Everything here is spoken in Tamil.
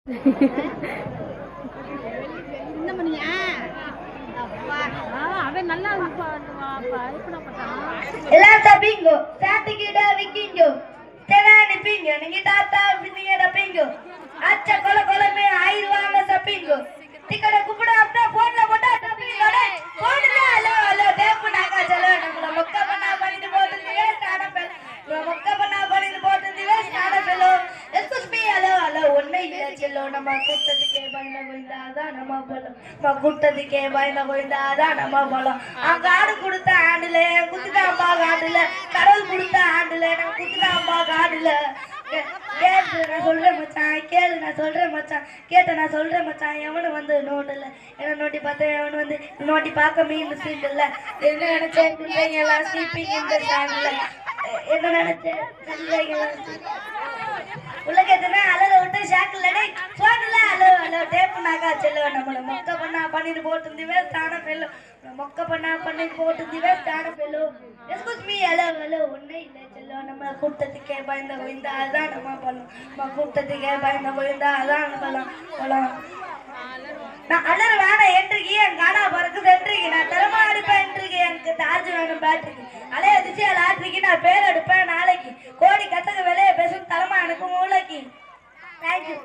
என்ன பண்ணியா அவன் நல்லா எல்லாம் தப்பிங்கோ சாத்திக்கிட்ட விக்கிங்கோ தெனானி பிங்கோ நீங்க தாத்தா நீங்க பிங்கோ அச்ச கொல கொலமே ஆயிரவாங்க சப்பிங்கோ டிக்கெட் கூப்பிட அப்படியே போன்ல போட்டா தப்பிங்கோ போன்ல ஹலோ ஹலோ டேப்பு நாக்கா சொல்ல நம்மள மொக்க பண்ணா பண்ணிட்டு போட்டுதே ஸ்டார்ட் மொக்க பண்ணா பண்ணிட்டு போட்டுதே ஸ்டார்ட் பெலோ எக்ஸ்கியூஸ் மீ ஹலோ ஹலோ ஒண்ணே இல்ல செல்லோ நம்ம கூட்டத்துக்கே பயந்த போயிடாதான் நம்ம போலாம் நம்ம கூட்டத்துக்கே பயந்த போயிடாதான் நம்ம போலாம் அங்க ஆடு கொடுத்த ஆண்டுல குத்துட்டாம்பா காட்டுல கடவுள் கொடுத்த ஆண்டுல நம்ம குத்துட்டாம்பா காட்டுல கேட்டு நான் சொல்றேன் மச்சான் கேளு நான் சொல்றேன் மச்சான் கேட்ட நான் சொல்றேன் மச்சான் எவனு வந்து நோட்டல என்ன நோட்டி பார்த்தேன் எவனு வந்து நோட்டி பார்க்க மீன் சீட் இல்ல என்ன நினைச்சேன் பிள்ளைங்க எல்லாம் ஸ்லீப்பிங் இந்த டைம்ல என்ன நினைச்சேன் பிள்ளைங்க உலகத்துல அலல விட்டு ஷாக்கில் போன்ல ஹலோ ஹலோ டேப்பு நாக்கா செல்ல நம்மள மொக்க பண்ணா பண்ணிட்டு போட்டுருந்தீவே தான பெல்லோ மொக்க பண்ணா பண்ணிட்டு போட்டுருந்தீவே தான bellow excuse me hello hello ஒண்ணே இல்லை செல்லோ நம்ம கூட்டத்துக்கே பயந்த போயிருந்தா அதான் நம்ம போலாம் நம்ம கூட்டத்துக்கே பயந்த போயிருந்தா அதான் போலாம் நான் அலற வேணாம் என்றிக்கு என் காணா பறக்குது என்றிக்கு நான் திறமா அடிப்பேன் என்றிக்கு எனக்கு சார்ஜ் வேணும் பேட்டரிக்கு அலைய அதிர்ச்சி லாட்ரிக்கு நான் பேர் எடுப்பேன் நாளைக்கு கோடி கத்தக விலைய பேசும் தலைமா எனக்கு மூளைக்கு தேங்க்யூ